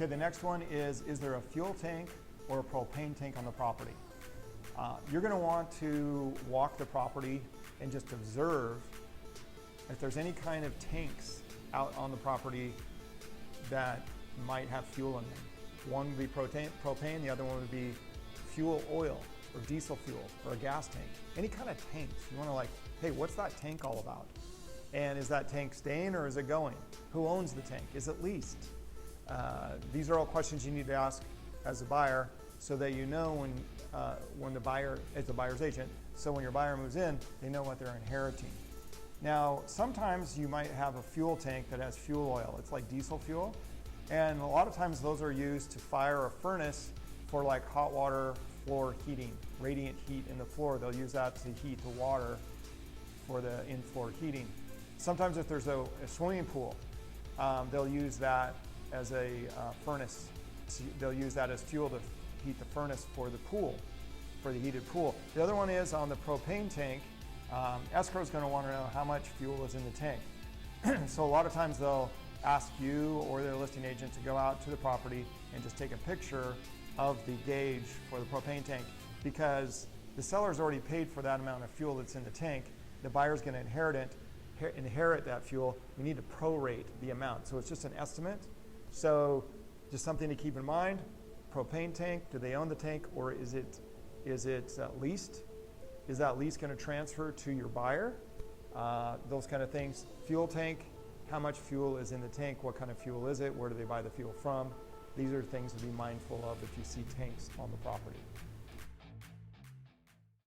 Okay, the next one is there a fuel tank or a propane tank on the property? You're going to want to walk the property and just observe if there's any kind of tanks out on the property that might have fuel in them. One would be propane, the other one would be fuel oil or diesel fuel or a gas tank. Any kind of tanks. You want to like, hey, what's that tank all about? And is that tank staying or is it going? Who owns the tank? Is it leased? These are all questions you need to ask as a buyer so that you know when the buyer is the buyer's agent. So when your buyer moves in, they know what they're inheriting. Now, sometimes you might have a fuel tank that has fuel oil. It's like diesel fuel. And a lot of times those are used to fire a furnace for like hot water floor heating, radiant heat in the floor. They'll use that to heat the water for the in-floor heating. Sometimes if there's a swimming pool, they'll use that as a furnace. They'll use that as fuel to heat the furnace for the pool, for the heated pool. The other one is on the propane tank. Escrow is going to want to know how much fuel is in the tank. So a lot of times they'll ask you or their listing agent to go out to the property and just take a picture of the gauge for the propane tank, because the seller's already paid for that amount of fuel that's in the tank. The buyer's going to inherit that fuel. We need to prorate the amount. So it's just an estimate. So just something to keep in mind. Propane tank, do they own the tank or is it leased? Is that lease going to transfer to your buyer? Those kind of things. Fuel tank, how much fuel is in the tank? What kind of fuel is it? Where do they buy the fuel from? These are things to be mindful of if you see tanks on the property.